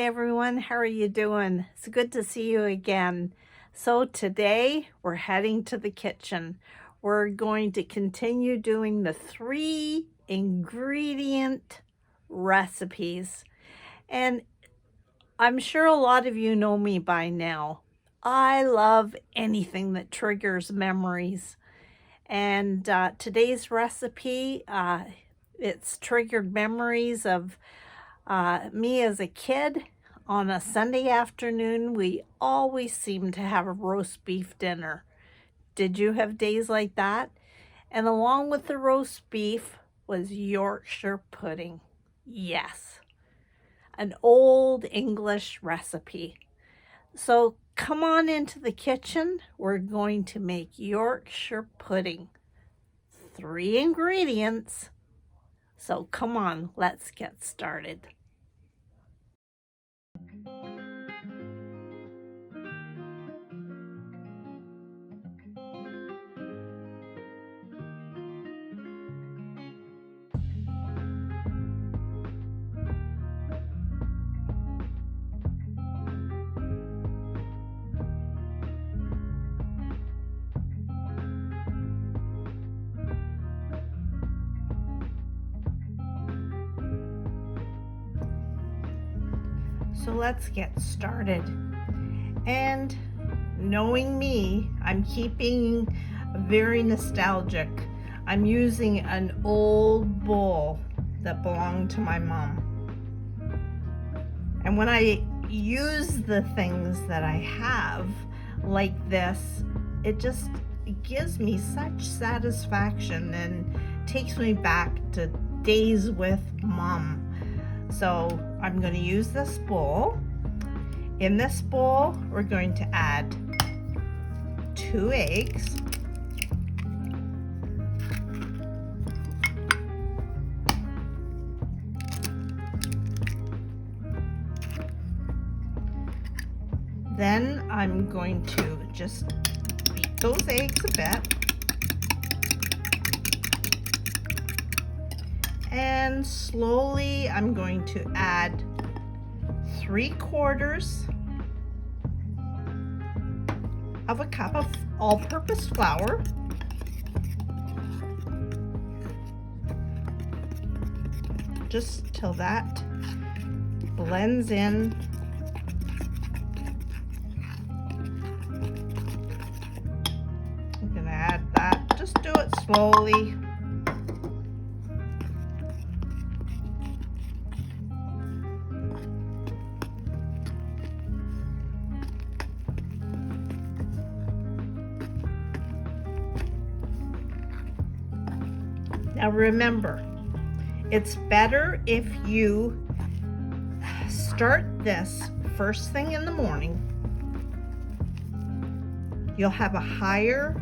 Hey everyone, how are you doing? It's good to see you again. So today we're heading to the kitchen. We're going to continue doing the 3 ingredient recipes. And I'm sure a lot of you know me by now. I love anything that triggers memories. And today's recipe, it's triggered memories of me as a kid. On a Sunday afternoon, we always seemed to have a roast beef dinner. Did you have days like that? And along with the roast beef was Yorkshire pudding. Yes, an old English recipe. So come on into the kitchen. We're going to make Yorkshire pudding. 3 ingredients. So come on, let's get started. So let's get started. And knowing me, I'm keeping very nostalgic. I'm using an old bowl that belonged to my mom. And when I use the things that I have like this, it gives me such satisfaction and takes me back to days with mom. So I'm going to use this bowl. In this bowl, we're going to add 2 eggs. Then I'm going to just beat those eggs a bit. And slowly I'm going to add 3/4 of a cup of all-purpose flour. Just till that blends in. I'm gonna add that, just do it slowly. Now remember, it's better if you start this first thing in the morning. You'll have a higher,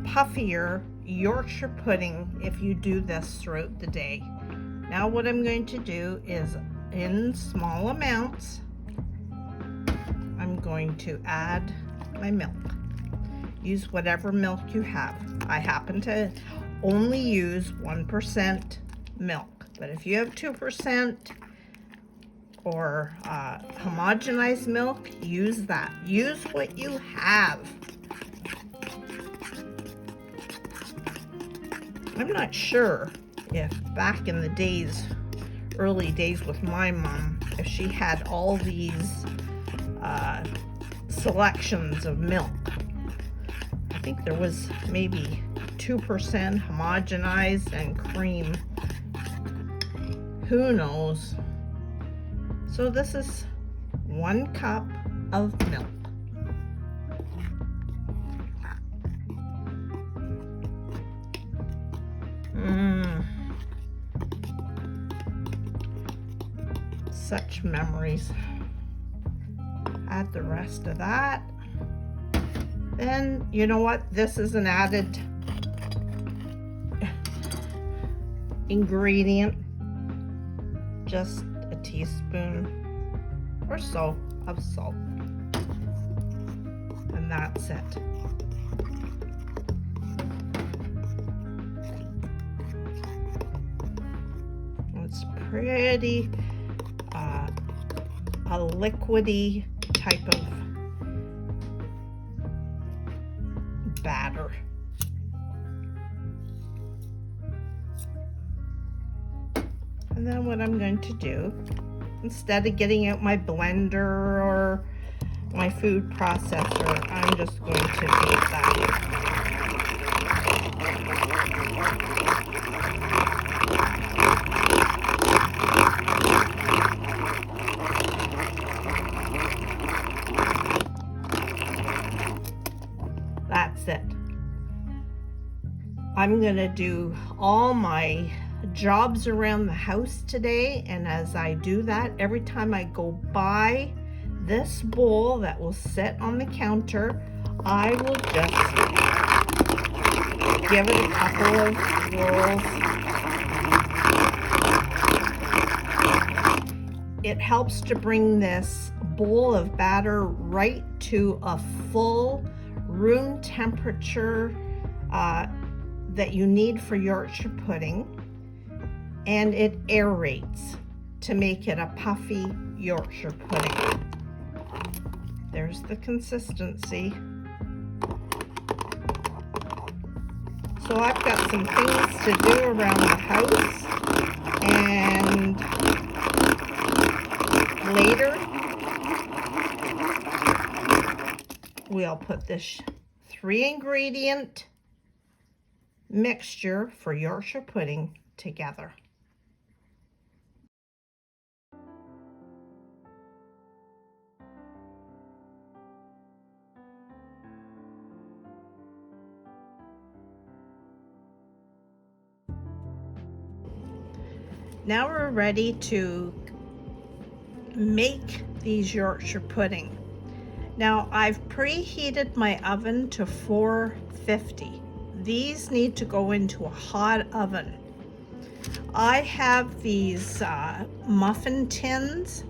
puffier Yorkshire pudding if you do this throughout the day. Now what I'm going to do is, in small amounts, I'm going to add my milk. Use whatever milk you have. I happen to only use 1% milk, but if you have 2% or homogenized milk, use that. Use what you have. I'm not sure if back in the days, early days with my mom, if she had all these selections of milk. I think there was maybe 2% homogenized and cream. Who knows? So this is 1 cup of milk. Such memories. Add the rest of that. Then, you know what? This is an added ingredient. Just a teaspoon or so of salt. And that's it. It's pretty a liquidy type of batter. And then what I'm going to do, instead of getting out my blender or my food processor, I'm just going to beat that. That's it. I'm gonna do all my jobs around the house today, and as I do that, every time I go by this bowl that will sit on the counter, I will just give it a couple of whirls. It helps to bring this bowl of batter right to a full room temperature that you need for Yorkshire pudding, and it aerates to make it a puffy Yorkshire pudding. There's the consistency. So I've got some things to do around the house, and later we'll put this 3-ingredient mixture for Yorkshire pudding together. Now we're ready to make these Yorkshire pudding. Now I've preheated my oven to 450. These need to go into a hot oven. I have these muffin tins,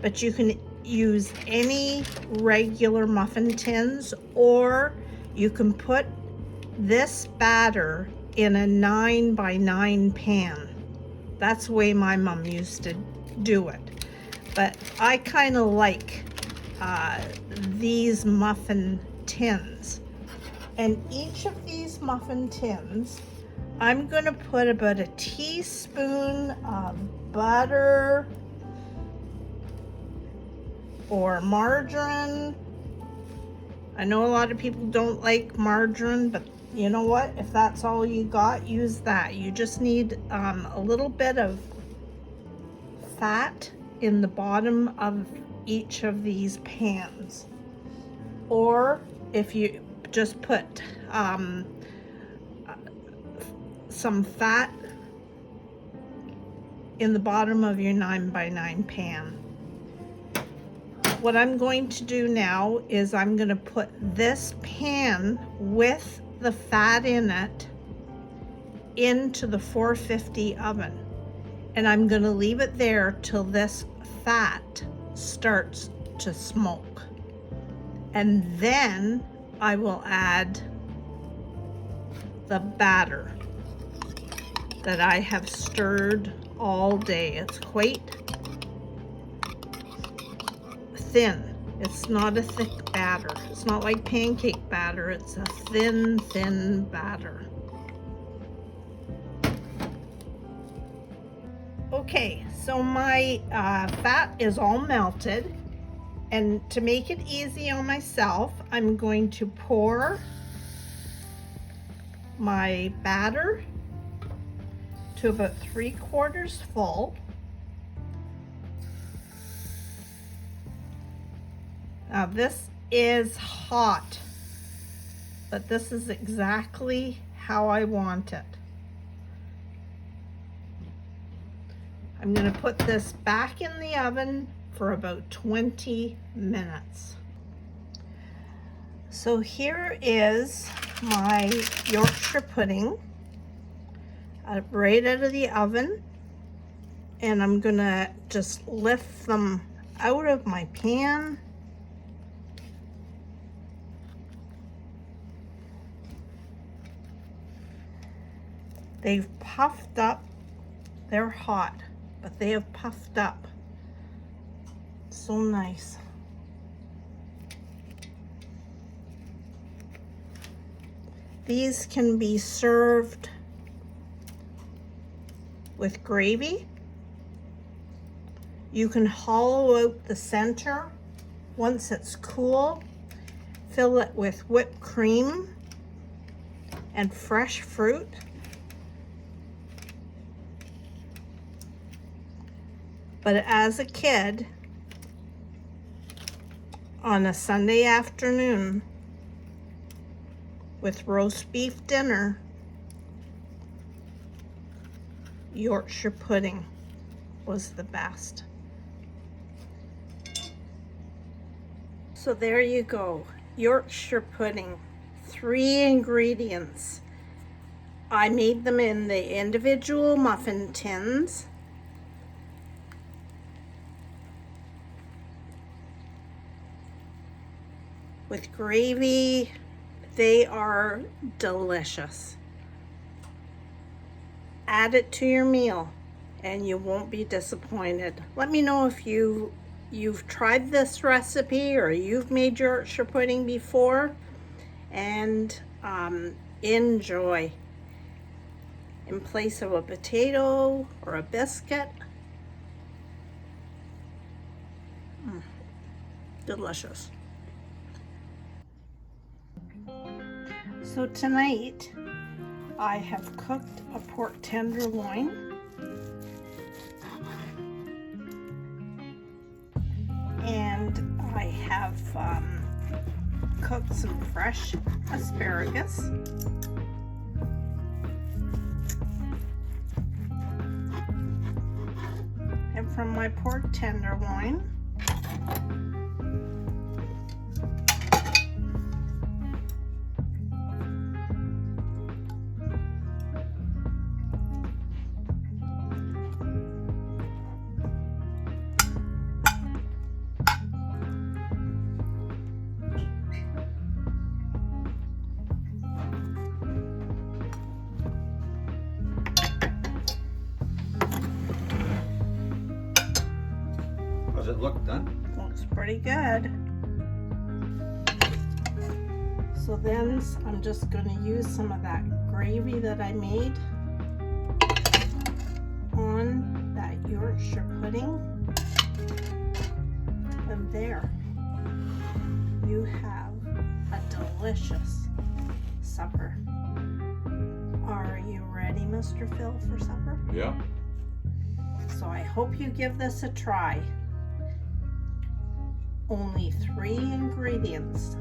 but you can use any regular muffin tins, or you can put this batter in a 9x9 pan. That's the way my mom used to do it. But I kind of like these muffin tins. And each of these muffin tins, I'm going to put about a teaspoon of butter or margarine. I know a lot of people don't like margarine, but you know what? If that's all you got, use that. You just need a little bit of fat in the bottom of each of these pans. Or if you just put some fat in the bottom of your 9x9 pan. What I'm going to do now is I'm going to put this pan with the fat in it into the 450 oven, and I'm going to leave it there till this fat starts to smoke, and then I will add the batter that I have stirred all day. It's quite thin. It's not a thick batter. It's not like pancake batter. It's a thin batter. Okay, so my fat is all melted, and to make it easy on myself, I'm going to pour my batter to about 3/4 full. Now this is hot, but this is exactly how I want it. I'm going to put this back in the oven for about 20 minutes. So here is my Yorkshire pudding right out of the oven, and I'm going to just lift them out of my pan. They've puffed up They're hot, but they have puffed up. So nice. These can be served with gravy. You can hollow out the center once it's cool. Fill it with whipped cream and fresh fruit. But as a kid, on a Sunday afternoon with roast beef dinner, Yorkshire pudding was the best. So there you go, Yorkshire pudding. 3 ingredients. I made them in the individual muffin tins. With gravy, they are delicious. Add it to your meal and you won't be disappointed. Let me know if you've tried this recipe or you've made Yorkshire pudding before, and enjoy. In place of a potato or a biscuit. Delicious. So tonight I have cooked a pork tenderloin, and I have cooked some fresh asparagus, and from my pork tenderloin Does it look done? looks pretty good. So then I'm just going to use some of that gravy that I made on that Yorkshire pudding. And there you have a delicious supper. Are you ready, Mr. Phil, for supper? Yeah. So I hope you give this a try. Only 3 ingredients